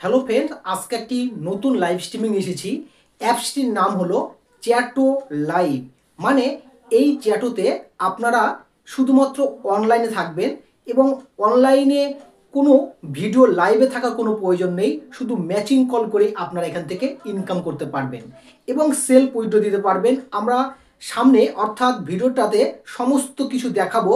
Hello friend, আজকে একটি নতুন লাইভ স্ট্রিমিং এসেছি। অ্যাপসটির নাম হলো চ্যাটো লাইভ। মানে এই চ্যাটোতে আপনারা শুধুমাত্র অনলাইনে থাকবেন এবং অনলাইনে কোনো ভিডিও লাইভে থাকার কোনো প্রয়োজন নেই। শুধু ম্যাচিং কল করেই আপনারা এখান থেকে ইনকাম করতে পারবেন এবং সেলফ উইথড্র দিতে পারবেন। আমরা সামনে অর্থাৎ ভিডিওটাতে সমস্ত কিছু দেখাবো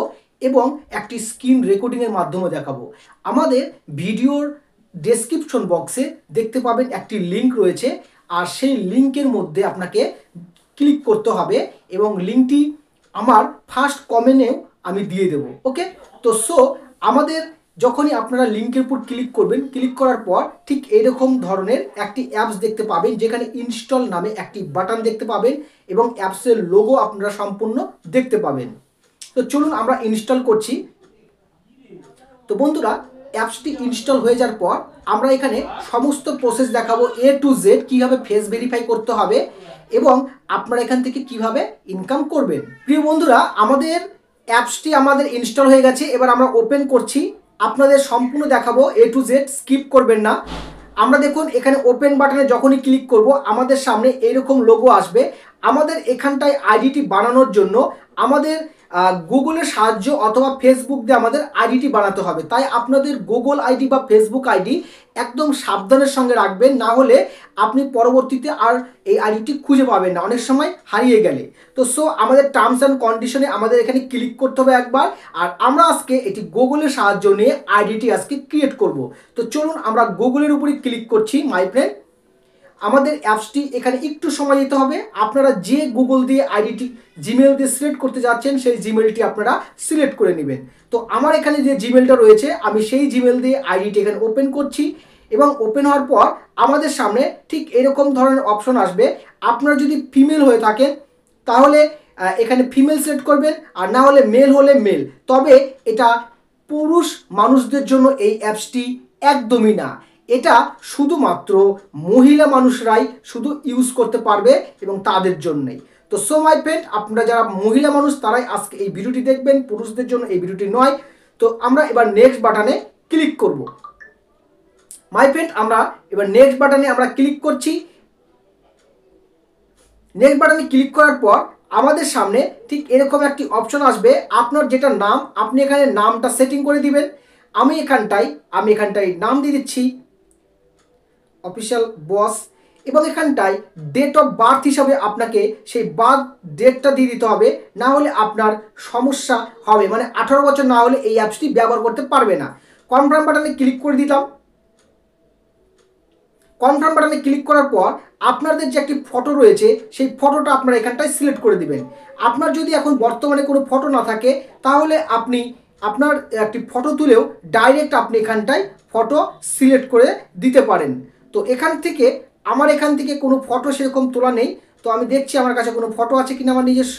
এবং একটি স্ক্রিন রেকর্ডিংয়ের মাধ্যমে দেখাবো। আমাদের ভিডিওর ডেসক্রিপশন বক্সে দেখতে পাবেন একটি লিঙ্ক রয়েছে, আর সেই লিঙ্কের মধ্যে আপনাকে ক্লিক করতে হবে এবং লিঙ্কটি আমার ফার্স্ট কমেন্টেও আমি দিয়ে দেব। ওকে, তো আমাদের যখনই আপনারা লিঙ্কের উপর ক্লিক করবেন, ক্লিক করার পর ঠিক এইরকম ধরনের একটি অ্যাপস দেখতে পাবেন, যেখানে ইনস্টল নামে একটি বাটন দেখতে পাবেন এবং অ্যাপসের লোগো আপনারা সম্পূর্ণ দেখতে পাবেন। তো চলুন আমরা ইনস্টল করছি। তো বন্ধুরা, অ্যাপসটি ইনস্টল হয়ে যাওয়ার পর আমরা এখানে সমস্ত প্রসেস দেখাবো, A to Z কীভাবে ফেস ভেরিফাই করতে হবে এবং আপনারা এখান থেকে কিভাবে ইনকাম করবেন। প্রিয় বন্ধুরা, আমাদের অ্যাপসটি ইনস্টল হয়ে গেছে। এবার আমরা ওপেন করছি, আপনাদের সম্পূর্ণ দেখাবো, A to Z, স্কিপ করবেন না। আমরা দেখুন এখানে ওপেন বাটনে যখনই ক্লিক করব আমাদের সামনে এইরকম লোগো আসবে। আমাদের এখানটায় আইডিটি বানানোর জন্য আমাদের গুগলের সাহায্য অথবা ফেসবুক দিয়ে আমাদের আইডিটি বানাতে হবে। তাই আপনাদের গুগল আইডি বা ফেসবুক আইডি একদম সাবধানের সঙ্গে রাখবেন, না হলে আপনি পরবর্তীতে আর এই আইডিটি খুঁজে পাবেন না, অনেক সময় হারিয়ে গেলে। তো আমাদের টার্মস অ্যান্ড কন্ডিশনে আমাদের এখানে ক্লিক করতে হবে একবার। আর আমরা আজকে এটি গুগলের সাহায্য নিয়ে আইডিটি আজকে ক্রিয়েট করব। তো চলুন আমরা গুগলের উপরে ক্লিক করছি। মাই ফ্রেন্ড, আমাদের অ্যাপসটি এখানে একটু সময় দিতে হবে। আপনারা যে গুগল দিয়ে আইডিটি জিমেল দিয়ে সিলেক্ট করতে যাচ্ছেন সেই জিমেলটি আপনারা সিলেক্ট করে নেবেন। তো আমার এখানে যে জিমেলটা রয়েছে আমি সেই জিমেল দিয়ে আইডিটি এখানে ওপেন করছি এবং ওপেন হওয়ার পর আমাদের সামনে ঠিক এরকম ধরনের অপশন আসবে। আপনারা যদি ফিমেল হয়ে থাকেন তাহলে এখানে ফিমেল সিলেক্ট করবেন, আর না হলে মেল হলে মেল। তবে এটা পুরুষ মানুষদের জন্য এই অ্যাপসটি একদমই না, এটা শুধুমাত্র মহিলা মানুষরাই শুধু ইউজ করতে পারবে এবং তাদের জন্যই। তো মাই ফ্রেন্ড, আপনারা যারা মহিলা মানুষ তারাই আজকে এই ভিডিওটি দেখবেন, পুরুষদের জন্য এই ভিডিওটি নয়। তো আমরা এবার নেক্সট বাটনে ক্লিক করব। মাই ফ্রেন্ড, আমরা এবার নেক্সট বাটনে আমরা ক্লিক করছি। নেক্সট বাটনে ক্লিক করার পর আমাদের সামনে ঠিক এরকম একটি অপশন আসবে। আপনার যেটা নাম, আপনি এখানে নামটা সেটিং করে দিবেন। আমি এখানটায় নাম দিয়ে দিচ্ছি অফিসিয়াল বস, এবং এখানটায় ডেট অফ বার্থ হিসাবে আপনাকে সেই বার্থ ডেটটা দিয়ে দিতে হবে, না হলে আপনার সমস্যা হবে। মানে 18 বছর না হলে এই অ্যাপসটি ব্যবহার করতে পারবে না। কনফার্ম বাটনে ক্লিক করে দিলাম। কনফার্ম বাটনে ক্লিক করার পর আপনাদের যে একটি ফটো রয়েছে সেই ফটোটা আপনারা এখানটায় সিলেক্ট করে দিবেন। আপনার যদি এখন বর্তমানে কোনো ফটো না থাকে তাহলে আপনি আপনার একটি ফটো তুলেও ডাইরেক্ট আপনি এখানটায় ফটো সিলেক্ট করে দিতে পারেন। তো এখান থেকে কোনো ফটো সেরকম তোলা নেই। তো আমি দেখছি আমার কাছে কোনো ফটো আছে কিনা আমার নিজস্ব।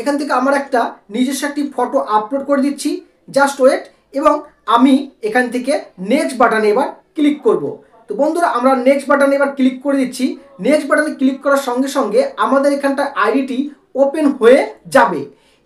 এখান থেকে আমার একটা নিজস্ব একটি ফটো আপলোড করে দিচ্ছি। জাস্ট ওয়েট, এবং আমি এখান থেকে নেক্সট বাটনে এবার ক্লিক করব। তো বন্ধুরা, আমরা নেক্সট বাটনে এবার ক্লিক করে দিচ্ছি। নেক্সট বাটনে ক্লিক করার সঙ্গে সঙ্গে আমাদের এখানটা আইডিটি ওপেন হয়ে যাবে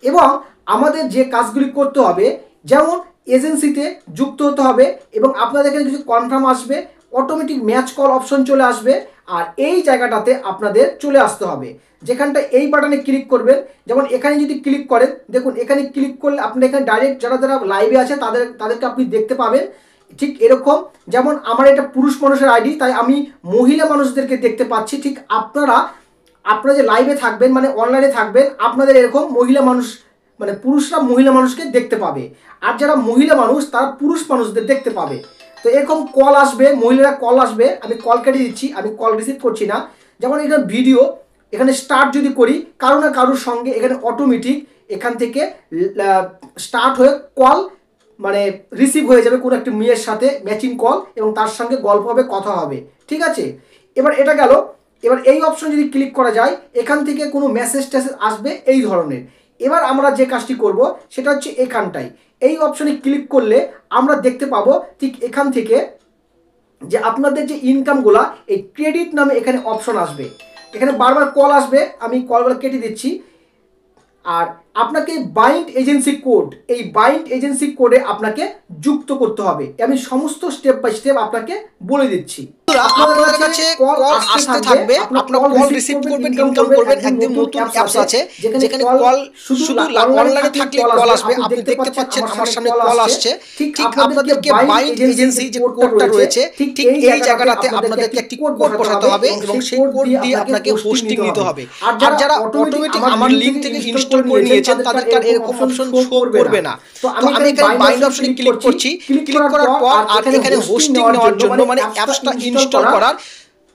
এবং আমাদের যে কাজগুলি করতে হবে, যেমন এজেন্সিতে যুক্ত হতে হবে এবং আপনাদের এখানে কিছু কনফার্ম আসবে, অটোমেটিক ম্যাচ কল অপশন চলে আসবে, আর এই জায়গাটাতে আপনাদের চলে আসতে হবে, যেখানটা এই বাটনে ক্লিক করবেন। যেমন এখানে যদি ক্লিক করেন, দেখুন এখানে ক্লিক করলে আপনার এখানে ডাইরেক্ট যারা লাইভে আছে তাদেরকে আপনি দেখতে পাবেন। ঠিক এরকম, যেমন আমার এটা পুরুষ মানুষের আইডি, তাই আমি মহিলা মানুষদেরকে দেখতে পাচ্ছি। ঠিক আপনারা যে লাইভে থাকবেন মানে অনলাইনে থাকবেন, আপনাদের এরকম মহিলা মানুষ মানে পুরুষরা মহিলা মানুষকে দেখতে পাবে, আর যারা মহিলা মানুষ তারা পুরুষ মানুষদের দেখতে পাবে। তো এরকম কল আসবে, মহিলারা কল আসবে, আমি কল কেটে দিচ্ছি, আমি কল রিসিভ করছি না। যেমন এখানে ভিডিও এখানে স্টার্ট যদি করি, কারো না কারোর সঙ্গে এখানে অটোমেটিক এখান থেকে স্টার্ট হয়ে কল মানে রিসিভ হয়ে যাবে কোনো একটি মেয়ের সাথে ম্যাচিং কল, এবং তার সঙ্গে গল্প হবে, কথা হবে। ঠিক আছে, এবার এটা গেল। এবার এই অপশন যদি ক্লিক করা যায়, এখান থেকে কোনো মেসেজ টেসেজ আসবে এই ধরনের। এবার আমরা যে কাজটি করব সেটা হচ্ছে এখানটায় এই অপশনে ক্লিক করলে আমরা দেখতে পাবো ঠিক এখান থেকে যে আপনাদের যে ইনকামগুলা এই ক্রেডিট নামে এখানে অপশন আসবে। এখানে বারবার কল আসবে, আমি কলগুলো কেটে দিচ্ছি। আর আপনাকে বাইন্ড এজেন্সি কোড, এই বাইন্ড এজেন্সি কোডে আপনাকে যুক্ত করতে হবে। আমি সমস্ত স্টেপ বাই স্টেপ আপনাকে বলে দিচ্ছি। আপনাদের কাছে কল আসতে থাকবে, আপনারা কল রিসিভ করবেন, ইনকাম করবেন। একদম নতুন অ্যাপস আছে যেখানে কল শুধু অনলাইনে থাকলে কল আসবে। আপনি দেখতে পাচ্ছেন আমার সামনে কল আসছে। ঠিক আপনাদেরকে বাইন্ড এজেন্সি যে কোডটা রয়েছে ঠিক এই জায়গাটাতে আপনাদেরকে একটি কোড বসাতে হবে এবং সেই কোড দিয়ে আপনাকে হোস্টিং নিতে হবে। আর যারা অটোমেটিক আমার লিংক থেকে ইনস্টল করে নিয়েছেন তাদেরকে আর এরকম অপশন শো করবে না। তো আমি এখানে বাইন্ড অপশনে ক্লিক করছি। ক্লিক করার পর আর এখানে হোস্টিং নেওয়ার জন্য মানে অ্যাপসটা ইনস্টল করার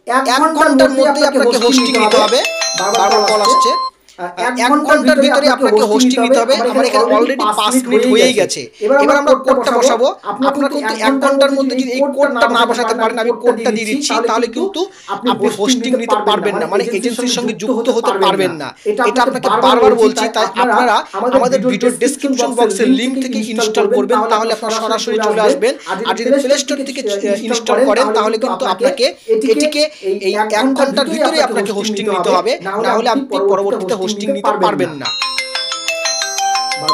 1 ঘন্টার মধ্যে আপনাকে হোস্টিং নিতে হবে। বারবার কল আসছে। 1 ঘন্টার ভিতরে আপনাকে হোস্টিং নিতে হবে। আমার এখানে অলরেডি 5 মিনিট হয়েই গেছে। এবার আমরা কোডটা বসাবো। আপনারা কিন্তু 1 ঘন্টার মধ্যে যদি এই কোডটা না বসাতে পারেন, আমি কোডটা দিয়ে দিচ্ছি, তাহলে কিন্তু আপনি হোস্টিং নিতে পারবেন না, মানে এজেন্সির সঙ্গে যুক্ত হতে পারবেন না। এটা আপনাকে বারবার বলছি। তাই আপনারা আমাদের ভিডিও ডেসক্রিপশন বক্সের লিংক থেকে ইনস্টল করবেন, তাহলে আপনারা সরাসরি চলে আসবেন। আর যদি প্লে স্টোর থেকে ইনস্টল করেন তাহলে কিন্তু আপনাকে এটিকে এই 1 ঘন্টার ভিতরে আপনাকে হোস্টিং নিতে হবে, না হলে আপনি পরবর্তীতে হোস্টিং নিতে পারবেন না।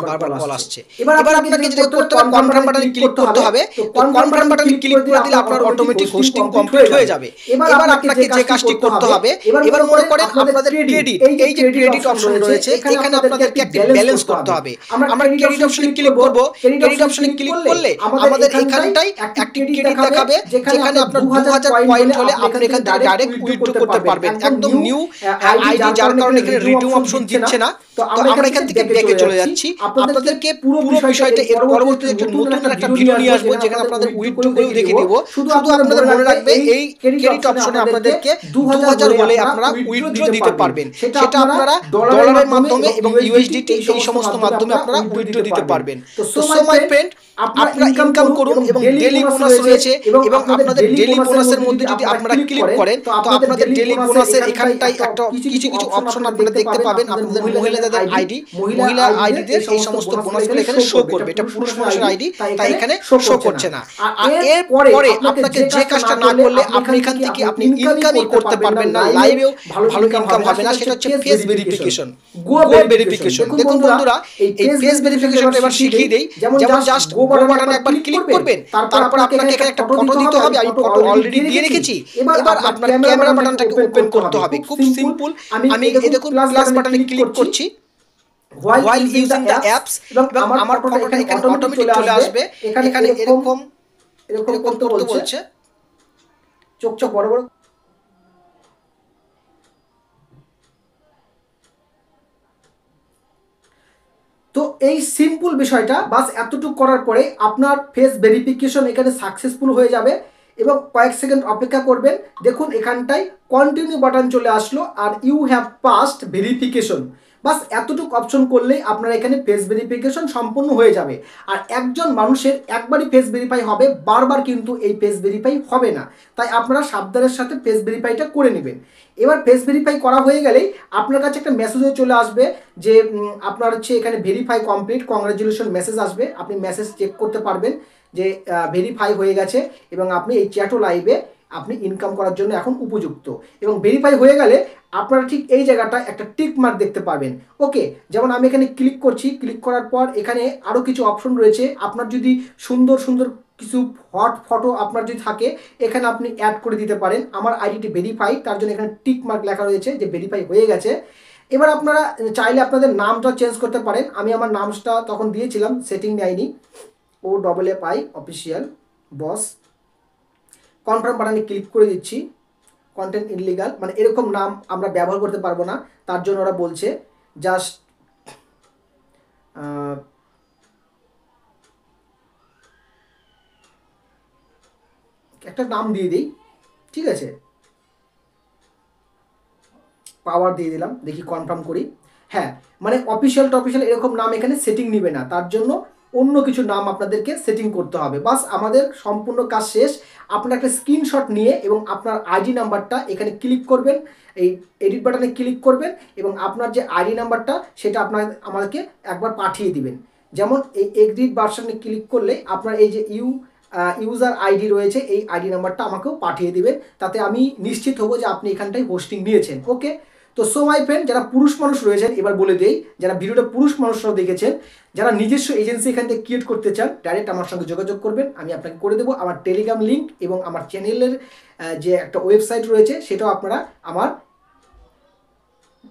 বারবার কল আসছে। এবার আপনাকে যেটা করতে হবে, কনফার্ম বাটনে ক্লিক করতে হবে। তো কনফার্ম বাটনে ক্লিক করে দিলে আপনার অটোমেটিক হোস্টিং কমপ্লিট হয়ে যাবে। এবার আপনাকে যে কাজটি করতে হবে, এবার মনে করেন আপনাদের ক্রেডিট, এই যে ক্রেডিট অপশন রয়েছে এখানে আপনাদেরকে একটা ব্যালেন্স করতে হবে। আমরা ক্রেডিট অপশনে ক্লিক করব। ক্রেডিট অপশনে ক্লিক করলে আমাদের এখানটাই একটা ক্রেডিট দেখাবে যেখানে আপনার 2000 পয়েন্ট হলে আপনি এখান থেকে ডাইরেক্ট উইথড্র করতে পারবেন। একদম নিউ আইডি, যার কারণে এখানে রিডিউম অপশন দিচ্ছে না। তো আমরা এখান থেকে ব্যাকে চলে যাচ্ছি। আপনাদেরকে পুরো বিষয়টা এর পরবর্তীতে একটু নতুন একটা ভিডিও নিয়ে আসবো যেখানে আপনাদের উইথড্র করে দেখিয়ে দেব। শুধু আপনাদের মনে রাখবে এই ক্রেডিট অপশনে আপনাদেরকে 2000 হলে আপনারা উইথড্র দিতে পারবেন। সেটা আপনারা ডলারের মাধ্যমে এবং ইউএসডিটি এই সমস্ত মাধ্যমে আপনারা উইথড্র দিতে পারবেন। তো সো মাই ফ্রেন্ড, আপনারা ইনকাম করুন এবং ডেইলি বোনাস রয়েছে এবং আপনাদের ডেইলি বোনাসের মধ্যে যদি আপনারা ক্লিক করেন তো আপনাদের ডেইলি বোনাসের এখানটাই একটা কিছু অপশন আপনারা দেখতে পাবেন। আপনাদের মহিলাদের আইডি, মহিলা আইডিদের এই সমস্ত বোনাসগুলো এখানে শো করবে। এটা পুরুষ মানুষের আইডি, তাই এখানে শো করছে না। আর এরপরে আপনাকে যে কাজটা না করলে আপনি এখান থেকে আপনি ইনকামই করতে পারবেন না, লাইভেও ভালো ইনকাম হবে না, সেটা হচ্ছে ফেস ভেরিফিকেশন, গো ভেরিফিকেশন। দেখুন বন্ধুরা, এই ফেস ভেরিফিকেশনটা এবার শিখিয়ে দেই। যেমন জাস্ট গো বাটনে একবার ক্লিক করবেন, তারপর আপনাকে এখানে একটা ফটো দিতে হবে। আমি ফটো অলরেডি দিয়ে রেখেছি। এবার আপনার ক্যামেরা বাটনটাকে ওপেন করতে হবে। খুব সিম্পল। আমি এই দেখুন প্লাস বাটনে ক্লিক করছি। while using the apps এবং আমার ফটোটা এখানে অটোমেটিক চলে আসবে। এখানে এরকম করতে বলছে, চোখ বড় বড়। তো এই সিম্পল বিষয়টা বাস এতটুকু করার পরে আপনার ফেস ভেরিফিকেশন এখানে সাকসেসফুল হয়ে যাবে এবং কয়েক সেকেন্ড অপেক্ষা করবেন। দেখুন এখানটায় কন্টিনিউ বাটন চলে আসলো আর ইউ হ্যাভ পাসড ভেরিফিকেশন। বাস এতটুকু অপশন করলেই আপনার এখানে ফেস ভেরিফিকেশন সম্পূর্ণ হয়ে যাবে। আর একজন মানুষের একবারই ফেস ভেরিফাই হবে, বারবার কিন্তু এই ফেস ভেরিফাই হবে না। তাই আপনারা সাবধানের সাথে ফেস ভেরিফাইটা করে নেবেন। এবার ফেস ভেরিফাই করা হয়ে গেলেই আপনার কাছে একটা মেসেজও চলে আসবে যে আপনার হচ্ছে এখানে ভেরিফাই কমপ্লিট, কংগ্রাচুলেশন মেসেজ আসবে। আপনি মেসেজ চেক করতে পারবেন যে ভেরিফাই হয়ে গেছে এবং আপনি এই চ্যাটো লাইভে আপনি ইনকাম করার জন্য এখন উপযুক্ত। এবং ভেরিফাই হয়ে গেলে আপনারা ঠিক এই জায়গাটা একটা টিক মার্ক দেখতে পাবেন। ওকে, যেমন আমি এখানে ক্লিক করছি। ক্লিক করার পর এখানে আরও কিছু অপশন রয়েছে। আপনার যদি সুন্দর সুন্দর কিছু হট ফটো আপনার যদি থাকে এখানে আপনি অ্যাড করে দিতে পারেন। আমার আইডিটি ভেরিফাই, তার জন্য এখানে টিক মার্ক লেখা রয়েছে যে ভেরিফাই হয়ে গেছে। এবার আপনারা চাইলে আপনাদের নামটা চেঞ্জ করতে পারেন। আমি আমার নামটা তখন দিয়েছিলাম, সেটিং নেয়নি, OFFI অফিসিয়াল বস। কনফার্ম বাটনে ক্লিক করে দিচ্ছি। কন্টেন্ট ইনলিগাল, মানে এরকম নাম আমরা ব্যবহার করতে পারবো না, তার জন্য ওরা বলছে জাস্ট একটা নাম দিয়ে দিই। ঠিক আছে, পাওয়ার দিয়ে দিলাম। দেখি কনফার্ম করি। হ্যাঁ, মানে অফিসিয়াল টফিসিয়াল এরকম নাম এখানে সেটিং নিবে না, তার জন্য অন্য কিছু নাম আপনাদেরকে সেটিং করতে হবে। বাস আমাদের সম্পূর্ণ কাজ শেষ। আপনারা একটা স্ক্রিনশট নিয়ে এবং আপনার আইডি নাম্বারটা এখানে ক্লিক করবেন, এই এডিট বাটনে ক্লিক করবেন এবং আপনার যে আইডি নাম্বারটা সেটা আমাদেরকে একবার পাঠিয়ে দিবেন। যেমন এই এডিট বাটনে ক্লিক করলে আপনার এই যে ইউজার আইডি রয়েছে এই আইডি নাম্বারটা আমাকেও পাঠিয়ে দিবেন, তাতে আমি নিশ্চিত হব যে আপনি এখানটায় হোস্টিং নিয়েছেন। ওকে, তো সো মাই ফ্রেন্ড, যারা পুরুষ মানুষ রয়েছেন এবার বলে দেই, যারা ভিডিওটা পুরুষ মানুষরাও দেখেছেন, যারা নিজস্ব এজেন্সি এখান থেকে ক্রিয়েট করতে চান ডাইরেক্ট আমার সঙ্গে যোগাযোগ করবেন, আমি আপনাকে করে দেবো। আমার টেলিগ্রাম লিঙ্ক এবং আমার চ্যানেলের যে একটা ওয়েবসাইট রয়েছে সেটাও আপনারা আমার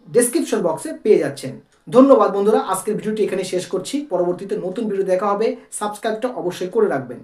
ডেসক্রিপশন বক্সে পেয়ে যাচ্ছেন। ধন্যবাদ বন্ধুরা, আজকের ভিডিওটি এখানে শেষ করছি। পরবর্তীতে নতুন ভিডিও দেখা হবে, সাবস্ক্রাইবটা অবশ্যই করে রাখবেন।